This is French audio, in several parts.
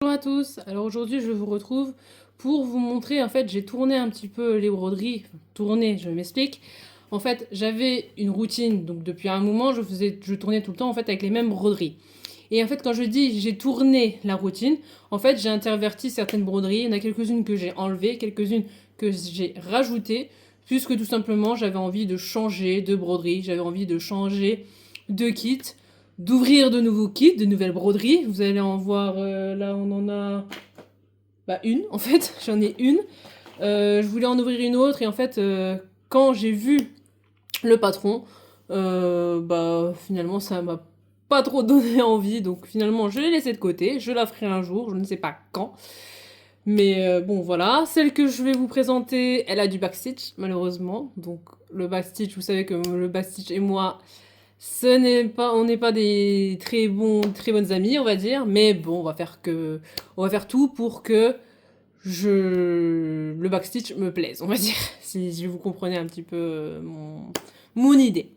Bonjour à tous, alors aujourd'hui je vous retrouve pour vous montrer, en fait j'ai tourné un petit peu les broderies, tourné, je m'explique. En fait j'avais une routine, donc depuis un moment je tournais tout le temps en fait avec les mêmes broderies. Et en fait quand je dis j'ai tourné la routine, en fait j'ai interverti certaines broderies, il y en a quelques-unes que j'ai enlevées, quelques-unes que j'ai rajoutées, puisque tout simplement j'avais envie de changer de broderie, j'avais envie de changer de kit, d'ouvrir de nouveaux kits, de nouvelles broderies. Vous allez en voir, là on en a une en fait, j'en ai une. Je voulais en ouvrir une autre et en fait quand j'ai vu le patron, finalement ça m'a pas trop donné envie, donc finalement je l'ai laissé de côté, je la ferai un jour, je ne sais pas quand. Mais bon voilà, celle que je vais vous présenter, elle a du backstitch malheureusement, donc le backstitch, vous savez que le backstitch et moi, on n'est pas des très bonnes amies, on va dire, mais bon, on va faire tout pour que le backstitch me plaise, on va dire, si vous comprenez un petit peu mon idée.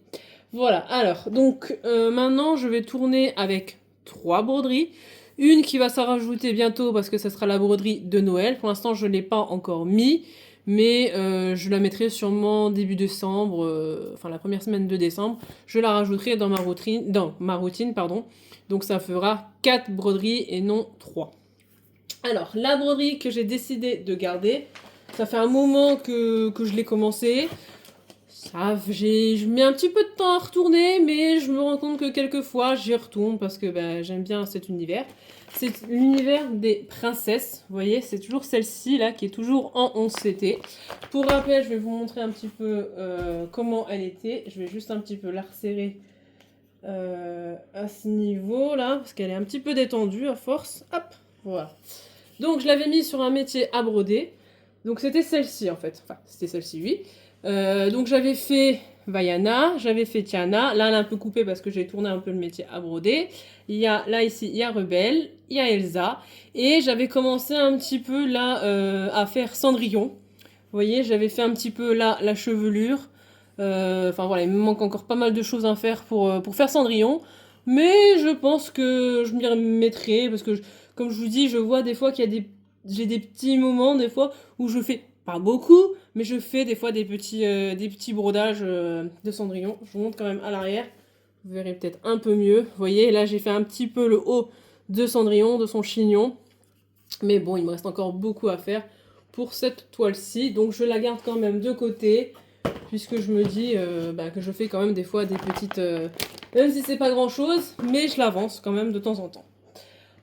Voilà, alors, donc maintenant je vais tourner avec 3 broderies. Une qui va s'en rajouter bientôt parce que ça sera la broderie de Noël. Pour l'instant, je ne l'ai pas encore mis, mais je la mettrai sûrement début décembre, enfin la première semaine de décembre. Je la rajouterai dans ma routine, pardon. Donc ça fera 4 broderies et non 3. Alors, la broderie que j'ai décidé de garder, ça fait un moment que je l'ai commencé. Je mets un petit peu de temps à retourner, mais je me rends compte que quelquefois j'y retourne parce que j'aime bien cet univers. C'est l'univers des princesses, vous voyez, c'est toujours celle-ci là qui est toujours en 11CT. Pour rappel, je vais vous montrer un petit peu comment elle était. Je vais juste un petit peu la resserrer à ce niveau là, parce qu'elle est un petit peu détendue à force. Hop, voilà. Donc je l'avais mis sur un métier à broder. Donc c'était celle-ci en fait. Enfin, c'était celle-ci, oui. Donc j'avais fait Vaiana, j'avais fait Tiana. Là, elle a un peu coupé parce que j'ai tourné un peu le métier à broder. Là, ici, il y a Rebelle, il y a Elsa. Et j'avais commencé un petit peu là à faire Cendrillon. Vous voyez, j'avais fait un petit peu là la chevelure. Enfin voilà, il me manque encore pas mal de choses à faire pour faire Cendrillon. Mais je pense que je m'y remettrai parce que, comme je vous dis, je vois des fois j'ai des petits moments des fois où je fais pas beaucoup, mais je fais des fois des petits brodages de Cendrillon. Je vous montre quand même à l'arrière. Vous verrez peut-être un peu mieux. Vous voyez, là j'ai fait un petit peu le haut de Cendrillon, de son chignon. Mais bon, il me reste encore beaucoup à faire pour cette toile-ci. Donc je la garde quand même de côté, puisque je me dis que je fais quand même des fois des petites... même si c'est pas grand-chose, mais je l'avance quand même de temps en temps.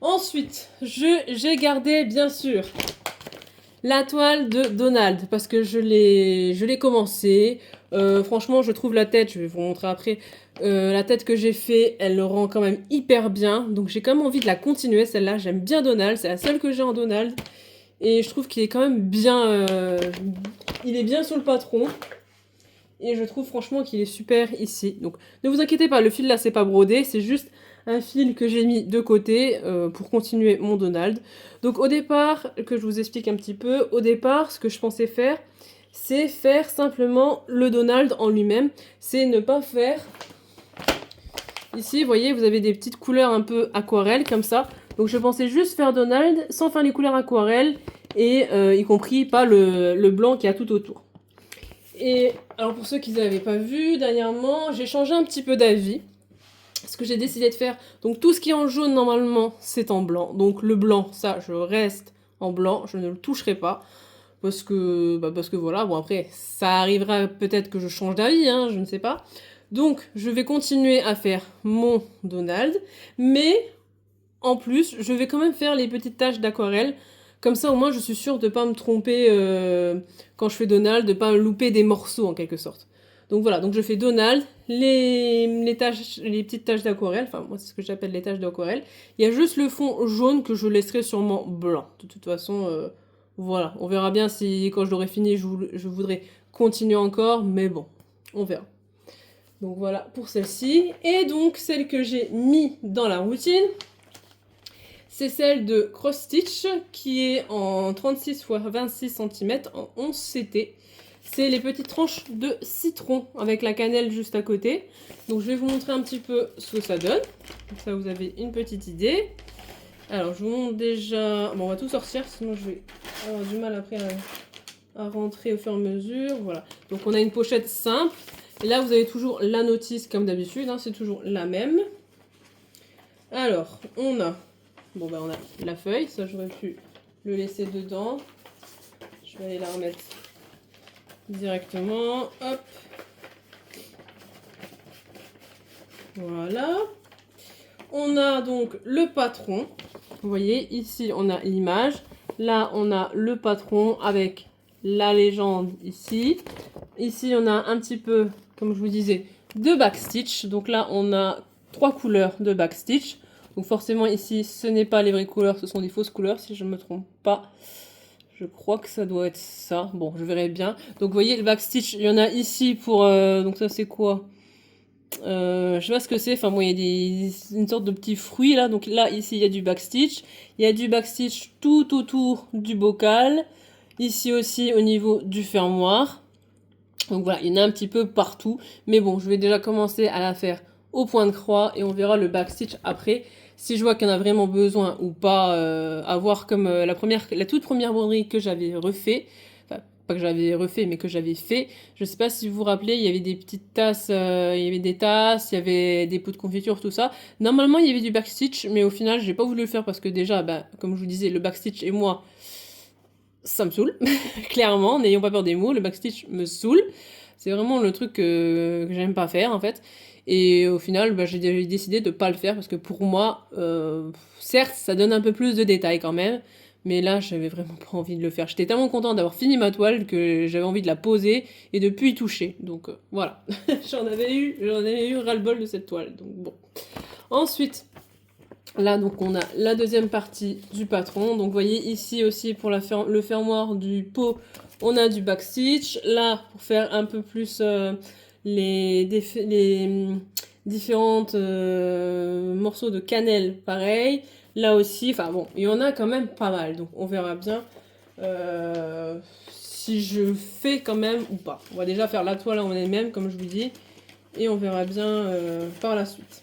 Ensuite, j'ai gardé bien sûr la toile de Donald, parce que je l'ai commencé. Franchement, je trouve la tête, je vais vous montrer après, la tête que j'ai fait, elle le rend quand même hyper bien. Donc j'ai quand même envie de la continuer, celle-là. J'aime bien Donald, c'est la seule que j'ai en Donald. Et je trouve qu'il est quand même bien... il est bien sur le patron. Et je trouve franchement qu'il est super ici. Donc ne vous inquiétez pas, le fil là c'est pas brodé, c'est juste un fil que j'ai mis de côté pour continuer mon Donald. Donc au départ, que je vous explique un petit peu, au départ ce que je pensais faire, c'est faire simplement le Donald en lui-même. C'est ne pas faire... Ici, vous voyez, vous avez des petites couleurs un peu aquarelles comme ça. Donc je pensais juste faire Donald sans faire les couleurs aquarelles et y compris pas le blanc qui a tout autour. Et alors pour ceux qui n'avaient pas vu, dernièrement, j'ai changé un petit peu d'avis. Ce que j'ai décidé de faire, donc tout ce qui est en jaune normalement, c'est en blanc. Donc le blanc, ça, je reste en blanc, je ne le toucherai pas. Parce que voilà, bon après, ça arrivera peut-être que je change d'avis, hein, je ne sais pas. Donc je vais continuer à faire mon Donald, mais en plus, je vais quand même faire les petites taches d'aquarelle. Comme ça, au moins, je suis sûre de ne pas me tromper quand je fais Donald, de ne pas louper des morceaux en quelque sorte. Donc voilà, donc je fais Donald, les petites taches d'aquarelle, enfin moi c'est ce que j'appelle les taches d'aquarelle. Il y a juste le fond jaune que je laisserai sûrement blanc. De toute façon, voilà, on verra bien si quand je l'aurai fini, je voudrais continuer encore, mais bon, on verra. Donc voilà pour celle-ci. Et donc celle que j'ai mis dans la routine, c'est celle de Cross Stitch qui est en 36 x 26 cm en 11 CT. C'est les petites tranches de citron avec la cannelle juste à côté. Donc je vais vous montrer un petit peu ce que ça donne. Comme ça vous avez une petite idée. Alors, je vous montre déjà... Bon, on va tout sortir, sinon je vais avoir du mal après à rentrer au fur et à mesure. Voilà. Donc, on a une pochette simple. Et là, vous avez toujours la notice, comme d'habitude. Hein, c'est toujours la même. Alors, on a... Bon, bah, on a la feuille. Ça, j'aurais pu le laisser dedans. Je vais aller la remettre directement. Hop. Voilà. On a donc le patron. Vous voyez, ici, on a l'image. Là, on a le patron avec la légende ici. Ici, on a un petit peu, comme je vous disais, de backstitch. Donc là, on a 3 couleurs de backstitch. Donc forcément, ici, ce n'est pas les vraies couleurs, ce sont des fausses couleurs, si je ne me trompe pas. Je crois que ça doit être ça. Bon, je verrai bien. Donc, vous voyez, le backstitch, il y en a ici pour... donc ça, c'est quoi? Je sais pas ce que c'est. Enfin, bon, il y a une sorte de petit fruit, là. Donc là, ici, il y a du backstitch. Il y a du backstitch tout autour du bocal. Ici aussi, au niveau du fermoir. Donc voilà, il y en a un petit peu partout. Mais bon, je vais déjà commencer à la faire au point de croix. Et on verra le backstitch après. Si je vois qu'il y en a vraiment besoin ou pas, à voir comme la toute première broderie que j'avais refait. Enfin, pas que j'avais refait, mais que j'avais fait. Je sais pas si vous vous rappelez, il y avait des petites tasses, il y avait des tasses, il y avait des pots de confiture, tout ça. Normalement, il y avait du backstitch, mais au final, j'ai pas voulu le faire parce que déjà, bah, comme je vous disais, le backstitch et moi, ça me saoule. Clairement, n'ayons pas peur des mots, le backstitch me saoule. C'est vraiment le truc que j'aime pas faire, en fait. Et au final, bah, j'ai décidé de pas le faire parce que pour moi, certes, ça donne un peu plus de détails quand même, mais là, j'avais vraiment pas envie de le faire. J'étais tellement contente d'avoir fini ma toile que j'avais envie de la poser et de plus y toucher. Donc voilà, j'en avais eu ras-le-bol de cette toile. Donc bon. Ensuite, là, donc on a la deuxième partie du patron. Donc vous voyez ici aussi pour le fermoir du pot, on a du backstitch. Là, pour faire un peu plus les différentes morceaux de cannelle, pareil. Là aussi, enfin bon, il y en a quand même pas mal. Donc on verra bien si je fais quand même ou pas. On va déjà faire la toile en elle-même, comme je vous dis. Et on verra bien par la suite.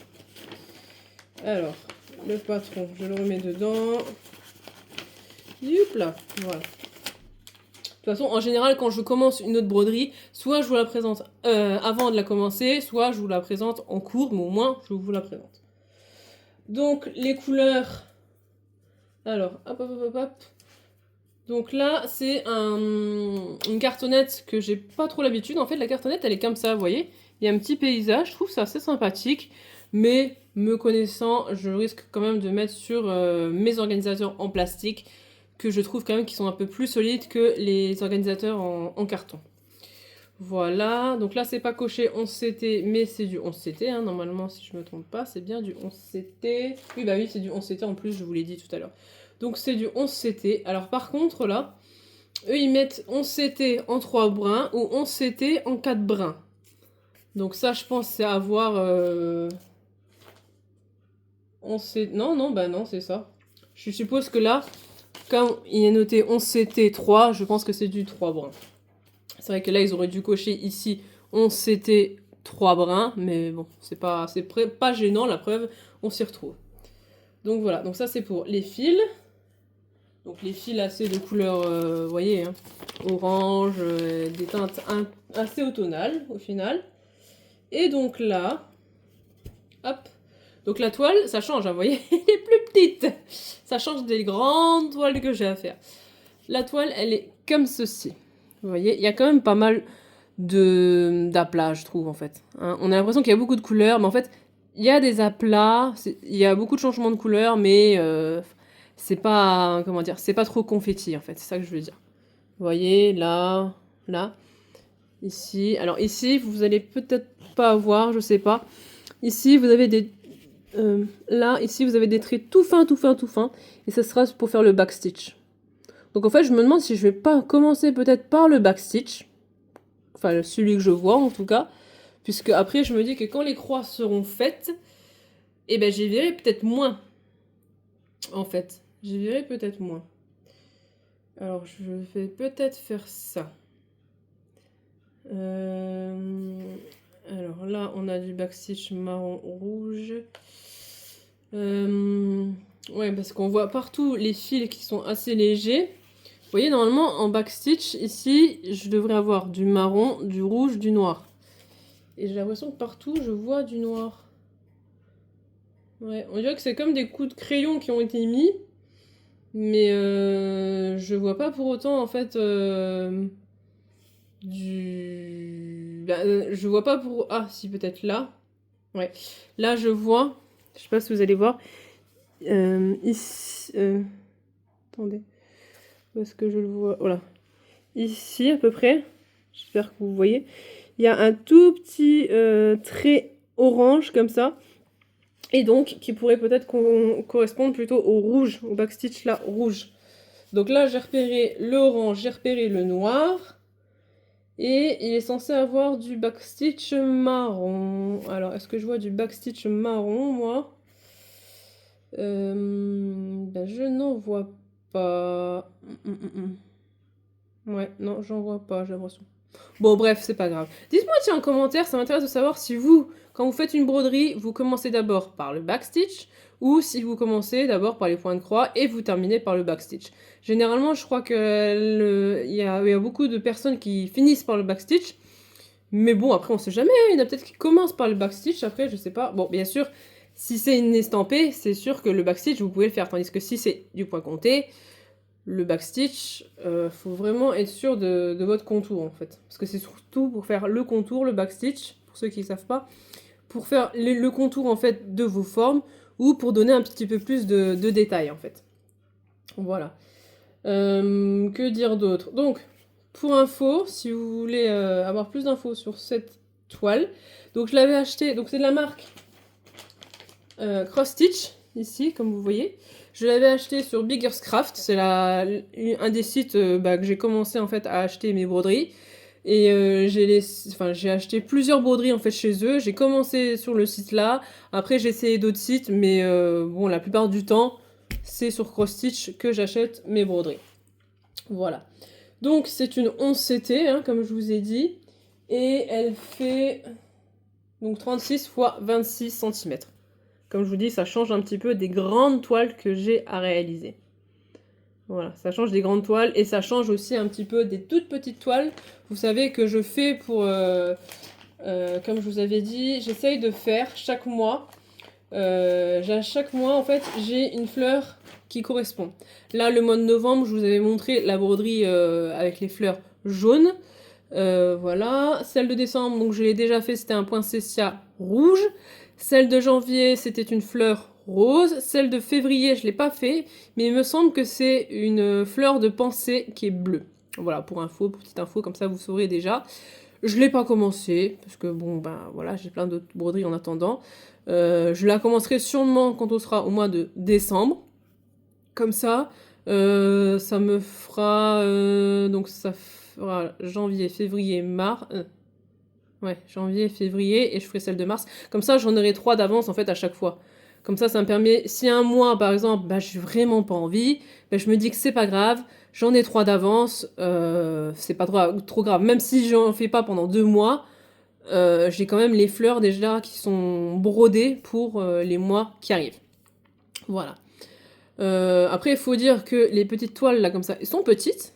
Alors, le patron, je le remets dedans. Youp là, voilà. De toute façon, en général, quand je commence une autre broderie, soit je vous la présente avant de la commencer, soit je vous la présente en cours, mais au moins, je vous la présente. Donc, les couleurs... Alors, hop, hop, hop, hop. Donc là, c'est une cartonnette que j'ai pas trop l'habitude. En fait, la cartonnette, elle est comme ça, vous voyez. Il y a un petit paysage, je trouve ça assez sympathique. Mais, me connaissant, je risque quand même de mettre sur mes organisateurs en plastique, que je trouve quand même qu'ils sont un peu plus solides que les organisateurs en carton. Voilà, donc là c'est pas coché 11CT, mais c'est du 11CT, hein, normalement si je me trompe pas, c'est bien du 11CT. Oui bah oui, c'est du 11CT en plus, je vous l'ai dit tout à l'heure. Donc c'est du 11CT. Alors par contre là, eux ils mettent 11CT en 3 brins ou 11CT en 4 brins. Donc ça je pense c'est à voir... 11CT... Non, bah non, c'est ça. Je suppose que là, quand il est noté 11CT 3, je pense que c'est du 3 brins. C'est vrai que là, ils auraient dû cocher ici 11CT 3 brins, mais bon, c'est pas gênant, la preuve, on s'y retrouve. Donc voilà, donc ça c'est pour les fils. Donc les fils assez de couleur, vous voyez, hein, orange, des teintes assez automnales au final. Et donc là, hop, donc la toile, ça change, hein, vous voyez, elle est plus petite. Ça change des grandes toiles que j'ai à faire. La toile, elle est comme ceci. Vous voyez, il y a quand même pas mal d'aplats, je trouve, en fait. Hein, on a l'impression qu'il y a beaucoup de couleurs, mais en fait, il y a des aplats, il y a beaucoup de changements de couleurs, mais c'est pas, comment dire, c'est pas trop confetti, en fait, c'est ça que je veux dire. Vous voyez, là, là, ici. Alors ici, vous allez peut-être pas voir, je sais pas. Ici, vous avez des... là, ici, vous avez des traits tout fins, tout fins, tout fins. Et ça sera pour faire le backstitch. Donc en fait, je me demande si je vais pas commencer peut-être par le backstitch. Enfin, celui que je vois en tout cas. Puisque après, je me dis que quand les croix seront faites, eh ben j'y verrai peut-être moins. En fait, j'y verrai peut-être moins. Alors, je vais peut-être faire ça. Alors là, on a du backstitch marron rouge. Ouais, parce qu'on voit partout les fils qui sont assez légers. Vous voyez, normalement, en backstitch, ici, je devrais avoir du marron, du rouge, du noir. Et j'ai l'impression que partout, je vois du noir. Ouais, on dirait que c'est comme des coups de crayon qui ont été mis. Mais je vois pas pour autant, en fait, je vois pas pour... Ah, si, peut-être là. Ouais. Là, je vois... Je sais pas si vous allez voir. Ici... Attendez. Où est-ce que je le vois? Voilà. Ici, à peu près. J'espère que vous voyez. Il y a un tout petit trait orange, comme ça. Et donc, qui pourrait peut-être correspondre plutôt au rouge, au backstitch là, rouge. Donc là, j'ai repéré le orange, j'ai repéré le noir. Et il est censé avoir du backstitch marron. Alors, est-ce que je vois du backstitch marron, moi? Je n'en vois pas. Ouais, non, j'en vois pas, j'ai l'impression. Bon, bref, c'est pas grave. Dites-moi, tiens, en commentaire, ça m'intéresse de savoir si vous, quand vous faites une broderie, vous commencez d'abord par le backstitch ou si vous commencez d'abord par les points de croix et vous terminez par le backstitch. Généralement, je crois il y a beaucoup de personnes qui finissent par le backstitch, mais bon, après, on sait jamais. Il y en a peut-être qui commencent par le backstitch, après, je sais pas. Bon, bien sûr, si c'est une estampée, c'est sûr que le backstitch, vous pouvez le faire. Tandis que si c'est du point compté, le backstitch, faut vraiment être sûr de votre contour, en fait. Parce que c'est surtout pour faire le contour, le backstitch, pour ceux qui ne savent pas, pour faire le contour, en fait, de vos formes, ou pour donner un petit peu plus de détails, en fait. Voilà. Que dire d'autre? Donc, pour info, si vous voulez avoir plus d'infos sur cette toile, donc je l'avais acheté, donc c'est de la marque Cross Stitch, ici, comme vous voyez. Je l'avais acheté sur Bigger's Craft, c'est un des sites que j'ai commencé en fait à acheter mes broderies. Et j'ai acheté plusieurs broderies en fait chez eux. J'ai commencé sur le site là. Après j'ai essayé d'autres sites, mais bon, la plupart du temps, c'est sur Cross Stitch que j'achète mes broderies. Voilà. Donc c'est une 11 CT, hein, comme je vous ai dit. Et elle fait donc 36 x 26 cm. Comme je vous dis, ça change un petit peu des grandes toiles que j'ai à réaliser. Voilà, ça change des grandes toiles et ça change aussi un petit peu des toutes petites toiles. Vous savez que je fais pour, comme je vous avais dit, j'essaye de faire chaque mois. Chaque mois, en fait, j'ai une fleur qui correspond. Là, le mois de novembre, je vous avais montré la broderie avec les fleurs jaunes. Voilà. Celle de décembre, donc je l'ai déjà fait, c'était un poinsettia rouge. Celle de janvier, c'était une fleur rose. Celle de février, je ne l'ai pas fait, mais il me semble que c'est une fleur de pensée qui est bleue. Voilà, pour petite info, comme ça vous saurez déjà. Je l'ai pas commencé, parce que bon, ben voilà, j'ai plein d'autres broderies en attendant. Je la commencerai sûrement quand on sera au mois de décembre. Comme ça, ça me fera... donc ça fera janvier, février, mars... ouais, janvier, février, et je ferai celle de mars. Comme ça, j'en aurai 3 d'avance, en fait, à chaque fois. Comme ça me permet... Si un mois, par exemple, bah, j'ai vraiment pas envie, bah, je me dis que c'est pas grave, j'en ai 3 d'avance, c'est pas trop grave. Même si j'en fais pas pendant 2 mois, j'ai quand même les fleurs déjà qui sont brodées pour les mois qui arrivent. Voilà. Après, il faut dire que les petites toiles, là, comme ça, elles sont petites,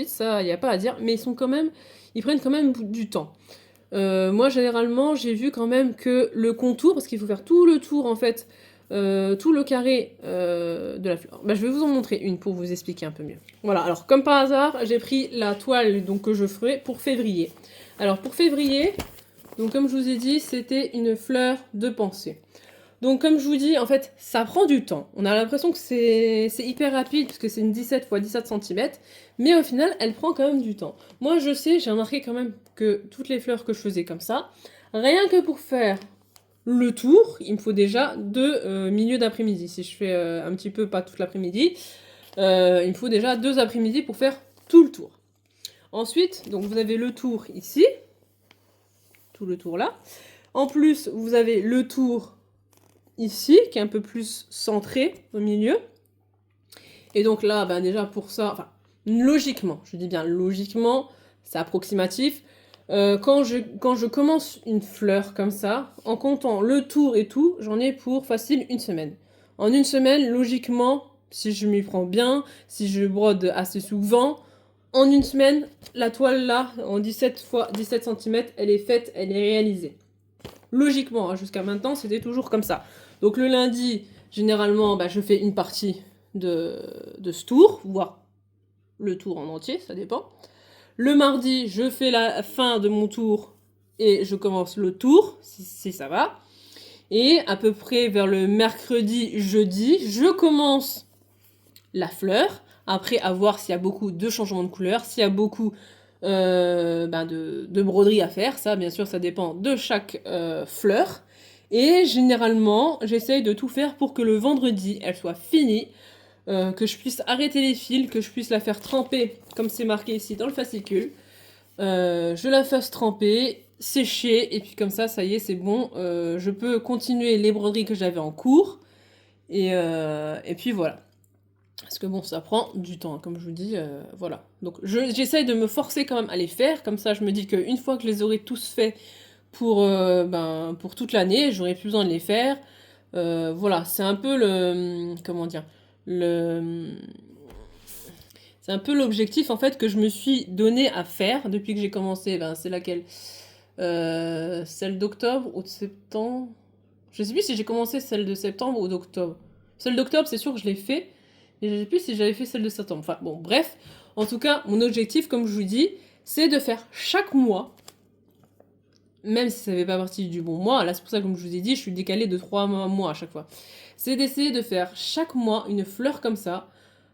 ça, il n'y a pas à dire, mais ils prennent quand même du temps. Moi, généralement, j'ai vu quand même que le contour, parce qu'il faut faire tout le tour, en fait, tout le carré de la fleur. Bah, je vais vous en montrer une pour vous expliquer un peu mieux. Voilà, alors, comme par hasard, j'ai pris la toile donc, que je ferai pour février. Alors, pour février, donc, comme je vous ai dit, c'était une fleur de pensée. Donc, comme je vous dis, en fait, ça prend du temps. On a l'impression que c'est hyper rapide, parce que c'est une 17 x 17 cm, mais au final, elle prend quand même du temps. Moi, je sais, j'ai remarqué quand même que toutes les fleurs que je faisais comme ça, rien que pour faire le tour, il me faut déjà 2 milieux d'après-midi. Si je fais un petit peu, pas toute l'après-midi, il me faut déjà 2 après-midi pour faire tout le tour. Ensuite, donc vous avez le tour ici, tout le tour là. En plus, vous avez le tour ici, qui est un peu plus centré au milieu. Et donc là, ben déjà pour ça, enfin, logiquement, je dis bien logiquement, c'est approximatif. Quand je commence une fleur comme ça, en comptant le tour et tout, j'en ai pour facile une semaine. En une semaine, logiquement, si je m'y prends bien, si je brode assez souvent, en une semaine, la toile là, en 17 fois 17 cm, elle est faite, elle est réalisée. Logiquement, hein, jusqu'à maintenant, c'était toujours comme ça. Donc le lundi, généralement, je fais une partie de ce tour, voire le tour en entier, ça dépend. Le mardi, je fais la fin de mon tour et je commence le tour, si ça va. Et à peu près vers le mercredi, jeudi, je commence la fleur. Après, à voir s'il y a beaucoup de changements de couleur, s'il y a beaucoup de broderie à faire. Ça, bien sûr, ça dépend de chaque fleur. Et généralement, j'essaye de tout faire pour que le vendredi, elle soit finie, que je puisse arrêter les fils, que je puisse la faire tremper, comme c'est marqué ici dans le fascicule. Je la fasse tremper, sécher, et puis comme ça y est, c'est bon. Je peux continuer les broderies que j'avais en cours. Et puis voilà. Parce que bon, ça prend du temps, comme je vous dis, voilà. Donc j'essaye de me forcer quand même à les faire, comme ça je me dis qu'une fois que je les aurai tous faits pour toute l'année, j'aurai plus besoin de les faire. Voilà, c'est un peu comment dire, c'est un peu l'objectif en fait que je me suis donné à faire depuis que j'ai commencé. C'est laquelle celle d'octobre ou de septembre? Je sais plus si j'ai commencé celle de septembre ou d'octobre. Celle d'octobre, c'est sûr que je l'ai fait. Et je sais plus si j'avais fait celle de septembre. Enfin bon, bref. En tout cas, mon objectif, comme je vous dis, c'est de faire chaque mois, même si ça ne fait pas partie du bon mois, là c'est pour ça, comme je vous ai dit, je suis décalée de 3 mois à chaque fois. C'est d'essayer de faire chaque mois une fleur comme ça.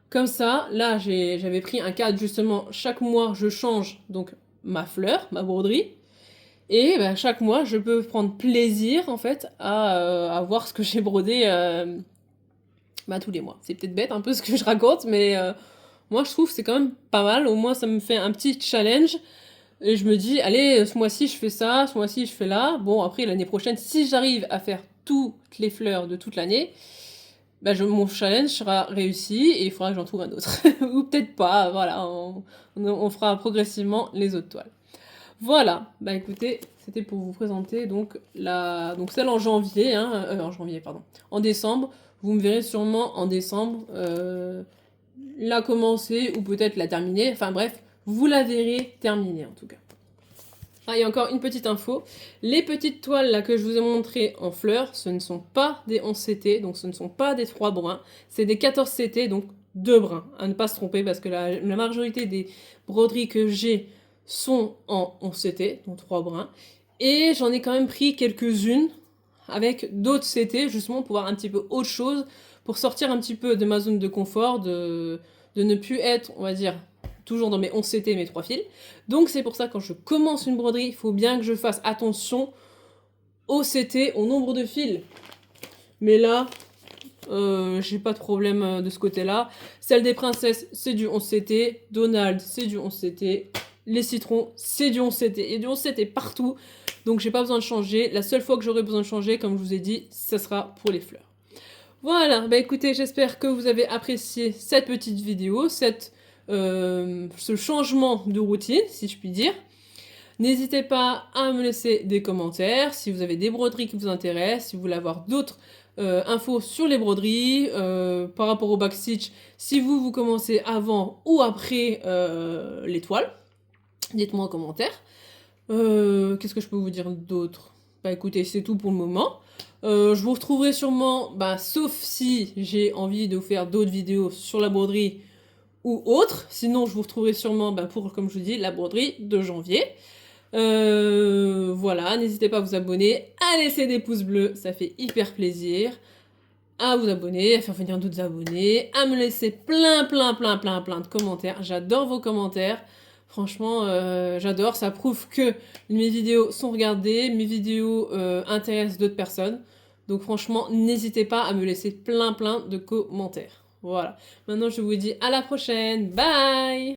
Comme ça, là j'avais pris un cadre justement, chaque mois je change donc ma fleur, ma broderie. Et chaque mois, je peux prendre plaisir, en fait, à voir ce que j'ai brodé tous les mois. C'est peut-être bête un peu ce que je raconte, mais moi, je trouve que c'est quand même pas mal. Au moins, ça me fait un petit challenge. Et je me dis, allez, ce mois-ci, je fais ça, ce mois-ci, je fais là. Bon, après, l'année prochaine, si j'arrive à faire toutes les fleurs de toute l'année, mon challenge sera réussi et il faudra que j'en trouve un autre. Ou peut-être pas, voilà, on fera progressivement les autres toiles. Voilà, écoutez, c'était pour vous présenter donc celle en janvier, en décembre. Vous me verrez sûrement en décembre la commencer ou peut-être la terminer. Enfin bref, vous la verrez terminée en tout cas. Ah, et encore une petite info, les petites toiles là que je vous ai montrées en fleurs, ce ne sont pas des 11 CT, donc ce ne sont pas des 3 brins, c'est des 14 CT, donc 2 brins, à ne pas se tromper parce que la majorité des broderies que j'ai sont en 11 CT, donc 3 brins, et j'en ai quand même pris quelques-unes avec d'autres CT, justement pour voir un petit peu autre chose, pour sortir un petit peu de ma zone de confort, de ne plus être, on va dire, toujours dans mes 11 CT, mes 3 fils. Donc c'est pour ça que quand je commence une broderie, il faut bien que je fasse attention au CT, au nombre de fils. Mais là, j'ai pas de problème de ce côté-là. Celle des princesses, c'est du 11 CT. Donald, c'est du 11 CT. Les citrons, c'est du 11 CT. Il y a du 11 CT partout. Donc j'ai pas besoin de changer. La seule fois que j'aurai besoin de changer, comme je vous ai dit, ça sera pour les fleurs. Voilà, écoutez, j'espère que vous avez apprécié cette petite vidéo, ce changement de routine, si je puis dire. N'hésitez pas à me laisser des commentaires si vous avez des broderies qui vous intéressent, si vous voulez avoir d'autres infos sur les broderies, par rapport au backstitch, si vous commencez avant ou après les toiles. Dites-moi en commentaire. Qu'est-ce que je peux vous dire d'autre? Écoutez, c'est tout pour le moment. Je vous retrouverai sûrement, sauf si j'ai envie de vous faire d'autres vidéos sur la broderie ou autre. Sinon, je vous retrouverai sûrement pour, comme je vous dis, la broderie de janvier. Voilà, n'hésitez pas à vous abonner, à laisser des pouces bleus, ça fait hyper plaisir. À vous abonner, à faire venir d'autres abonnés, à me laisser plein de commentaires. J'adore vos commentaires. Franchement, j'adore. Ça prouve que mes vidéos sont regardées, mes vidéos intéressent d'autres personnes. Donc franchement, n'hésitez pas à me laisser plein de commentaires. Voilà. Maintenant, je vous dis à la prochaine. Bye!